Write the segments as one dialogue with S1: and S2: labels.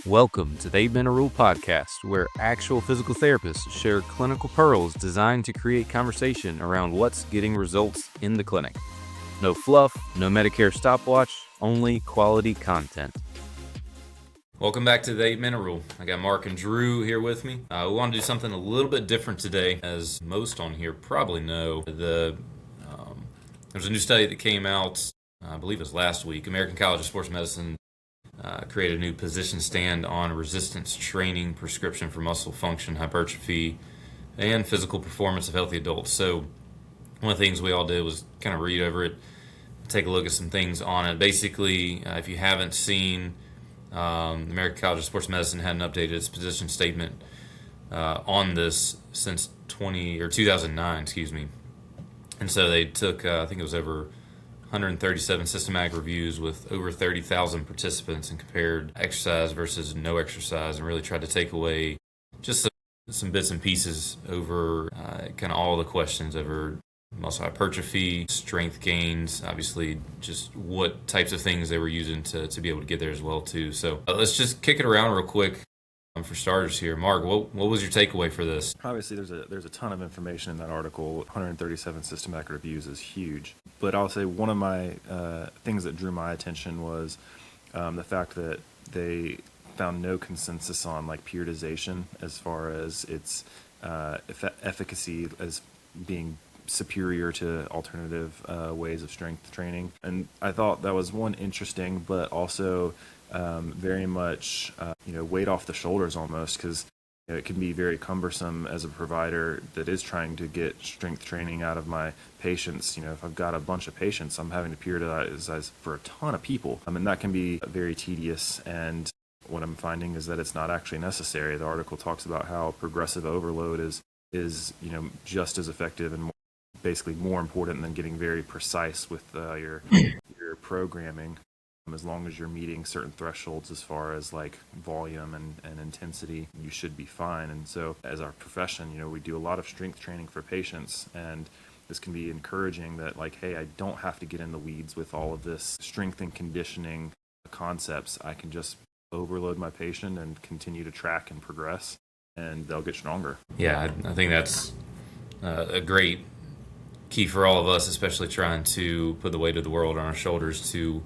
S1: Welcome to the 8 Minute Rule podcast, where actual physical therapists share clinical pearls designed to create conversation around what's getting results in the clinic. No fluff, no Medicare stopwatch, only quality content. Welcome back to the 8 Minute Rule. I got Mark and Drew here with me. We want to do something a little bit different today. As most on here probably know, there's a new study that came out, I believe it was last week. American College of Sports Medicine created a new position stand on resistance training prescription for muscle function, hypertrophy, and physical performance of healthy adults. So one of the things we all did was kind of read over it, take a look at some things on it. Basically, if you haven't seen, the American College of Sports Medicine hadn't updated its position statement on this since 2009, and so they took, I think it was over 137 systematic reviews with over 30,000 participants and compared exercise versus no exercise, and really tried to take away just some bits and pieces over kind of all the questions over muscle hypertrophy, strength gains, obviously just what types of things they were using to be able to get there as well too. So let's just kick it around real quick. For starters here, Mark, what was your takeaway for this?
S2: Obviously, there's a ton of information in that article. 137 systematic reviews is huge. But I'll say one of my things that drew my attention was the fact that they found no consensus on periodization as far as its efficacy as being superior to alternative ways of strength training. And I thought that was one interesting, but also very much weight off the shoulders almost, because it can be very cumbersome as a provider that is trying to get strength training out of my patients. If I've got a bunch of patients, I'm having to periodize for a ton of people. And that can be very tedious. And what I'm finding is that it's not actually necessary. The article talks about how progressive overload is just as effective and basically more important than getting very precise with your programming. As long as you're meeting certain thresholds as far as volume and intensity, you should be fine. And so as our profession, we do a lot of strength training for patients, and this can be encouraging that hey, I don't have to get in the weeds with all of this strength and conditioning concepts. I can just overload my patient and continue to track and progress, and they'll get stronger.
S1: Yeah, I think that's a great key for all of us, especially trying to put the weight of the world on our shoulders to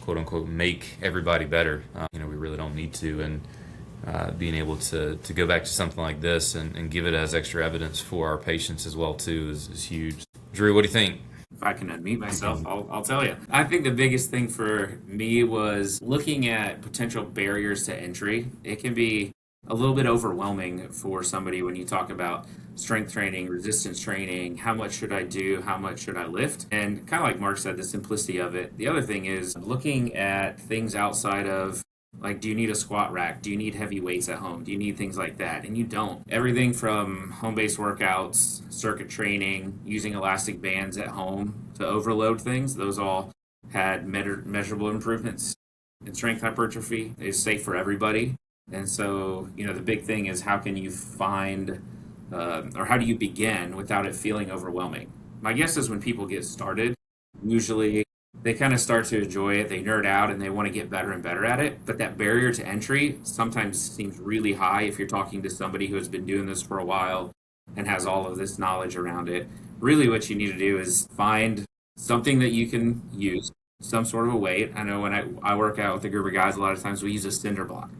S1: quote unquote make everybody better. We really don't need to, and being able to go back to something like this and give it as extra evidence for our patients as well too is huge. Drew, what do you think?
S3: If I can unmute myself, I'll tell you. I think the biggest thing for me was looking at potential barriers to entry. It can be a little bit overwhelming for somebody when you talk about strength training, resistance training, how much should I do, how much should I lift? And kind of like Mark said, the simplicity of it. The other thing is looking at things outside of, do you need a squat rack? Do you need heavy weights at home? Do you need things like that? And you don't. Everything from home-based workouts, circuit training, using elastic bands at home to overload things, those all had measurable improvements in strength hypertrophy. It's safe for everybody. And so, the big thing is how can you find, or how do you begin without it feeling overwhelming? My guess is when people get started, usually they kind of start to enjoy it, they nerd out, and they want to get better and better at it. But that barrier to entry sometimes seems really high if you're talking to somebody who has been doing this for a while and has all of this knowledge around it. Really what you need to do is find something that you can use, some sort of a weight. I know when I work out with a group of guys, a lot of times we use a cinder block.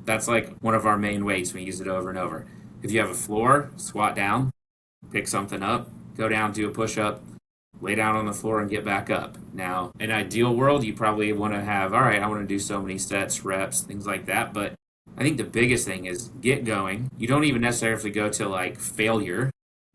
S3: That's one of our main weights. We use it over and over. If you have a floor, squat down, pick something up, go down, do a push-up, lay down on the floor and get back up. Now, in an ideal world, you probably want to have, all right, I want to do so many sets, reps, things like that. But I think the biggest thing is get going. You don't even necessarily have to go to failure,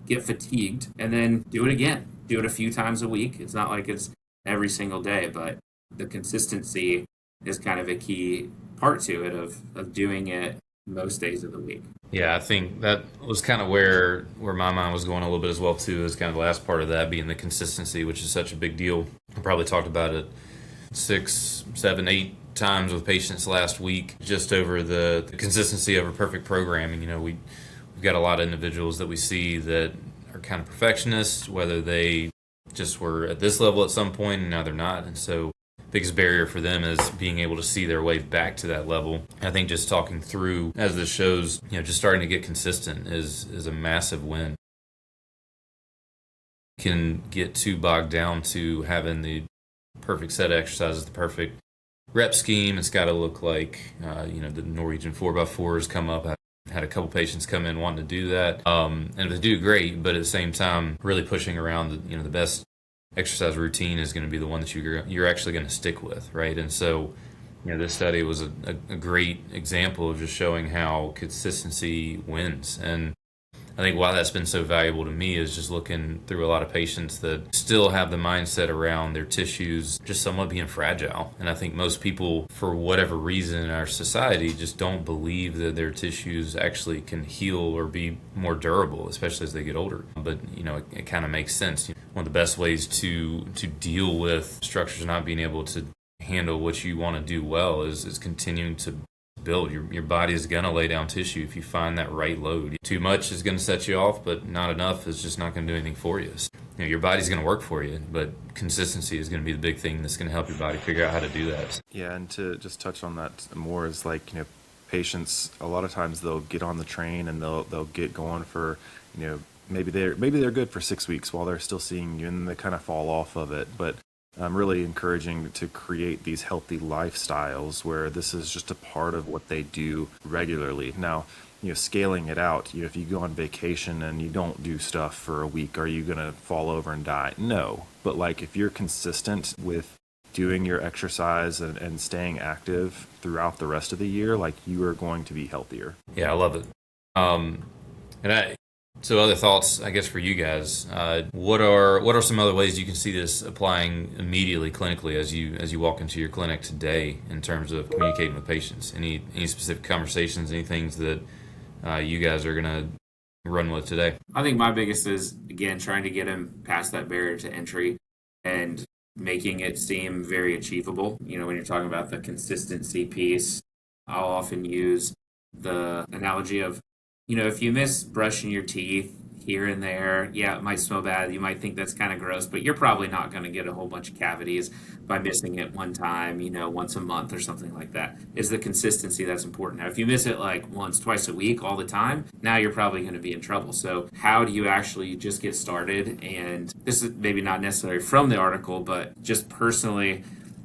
S3: get fatigued, and then do it again. Do it a few times a week. It's not like it's every single day, but the consistency is kind of a key part to it of doing it most days of the week.
S1: Yeah, I think that was kind of where my mind was going a little bit as well too, is kind of the last part of that being the consistency, which is such a big deal. I probably talked about it 6, 7, 8 times with patients last week, just over the consistency over perfect programming. We've got a lot of individuals that we see that are kind of perfectionists, whether they just were at this level at some point and now they're not. And so biggest barrier for them is being able to see their way back to that level. I think just talking through as this shows, just starting to get consistent is a massive win. Can get too bogged down to having the perfect set of exercises, the perfect rep scheme. It's got to look like, the Norwegian 4x4s come up. I had a couple patients come in wanting to do that. And they do great, but at the same time, really pushing around, the best exercise routine is going to be the one that you're actually going to stick with, right? And so, this study was a great example of just showing how consistency wins. And I think why that's been so valuable to me is just looking through a lot of patients that still have the mindset around their tissues just somewhat being fragile. And I think most people, for whatever reason in our society, just don't believe that their tissues actually can heal or be more durable, especially as they get older. But, it kind of makes sense. One of the best ways to deal with structures not being able to handle what you want to do well is continuing to build. Your body is going to lay down tissue if you find that right load. Too much is going to set you off, but not enough is just not going to do anything for you. So, your body's going to work for you, but consistency is going to be the big thing that's going to help your body figure out how to do that.
S2: Yeah, and to just touch on that more is like, patients, a lot of times they'll get on the train and they'll get going for, maybe they're good for 6 weeks while they're still seeing you, and then they kind of fall off of it. But I'm really encouraging to create these healthy lifestyles where this is just a part of what they do regularly. Now, scaling it out, if you go on vacation and you don't do stuff for a week, are you going to fall over and die? No. But like if you're consistent with doing your exercise and staying active throughout the rest of the year, like you are going to be healthier.
S1: Yeah, I love it. So other thoughts, I guess, for you guys. What are some other ways you can see this applying immediately clinically as you walk into your clinic today in terms of communicating with patients? Any specific conversations, any things that you guys are going to run with today?
S3: I think my biggest is, again, trying to get him past that barrier to entry and making it seem very achievable. When you're talking about the consistency piece, I'll often use the analogy of, if you miss brushing your teeth here and there, yeah, it might smell bad. You might think that's kind of gross, but you're probably not going to get a whole bunch of cavities by missing it one time, once a month or something like that. Is the consistency that's important. Now, if you miss it like once, twice a week all the time, now you're probably going to be in trouble. So how do you actually just get started? And this is maybe not necessarily from the article, but just personally,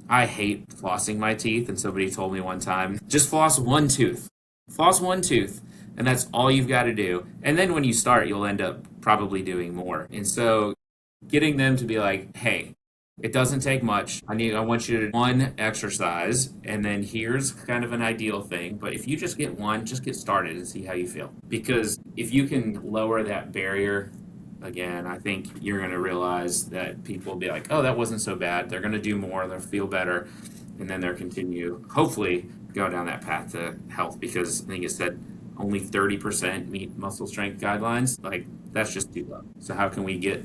S3: I hate flossing my teeth. And somebody told me one time, just floss one tooth. Floss one tooth. And that's all you've got to do. And then when you start, you'll end up probably doing more. And so getting them to be like, hey, it doesn't take much. I want you to do one exercise, and then here's kind of an ideal thing. But if you just get one, just get started and see how you feel. Because if you can lower that barrier, again, I think you're going to realize that people will be like, oh, that wasn't so bad. They're going to do more. They'll feel better. And then they'll continue, hopefully, go down that path to health. Because I think it said only 30% meet muscle strength guidelines. Like, that's just too low. So how can we get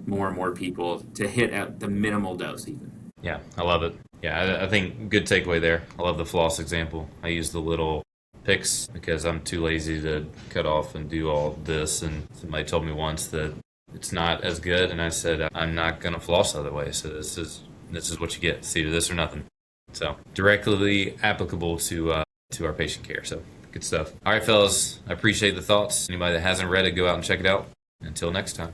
S3: more and more people to hit at the minimal dose even?
S1: Yeah, I love it. Yeah, I think good takeaway there. I love the floss example. I use the little picks because I'm too lazy to cut off and do all this. And somebody told me once that it's not as good, and I said I'm not going to floss other way. So this is what you get. It's either this or nothing. So directly applicable to our patient care. So good stuff. All right, fellas, I appreciate the thoughts. Anybody that hasn't read it, go out and check it out. Until next time.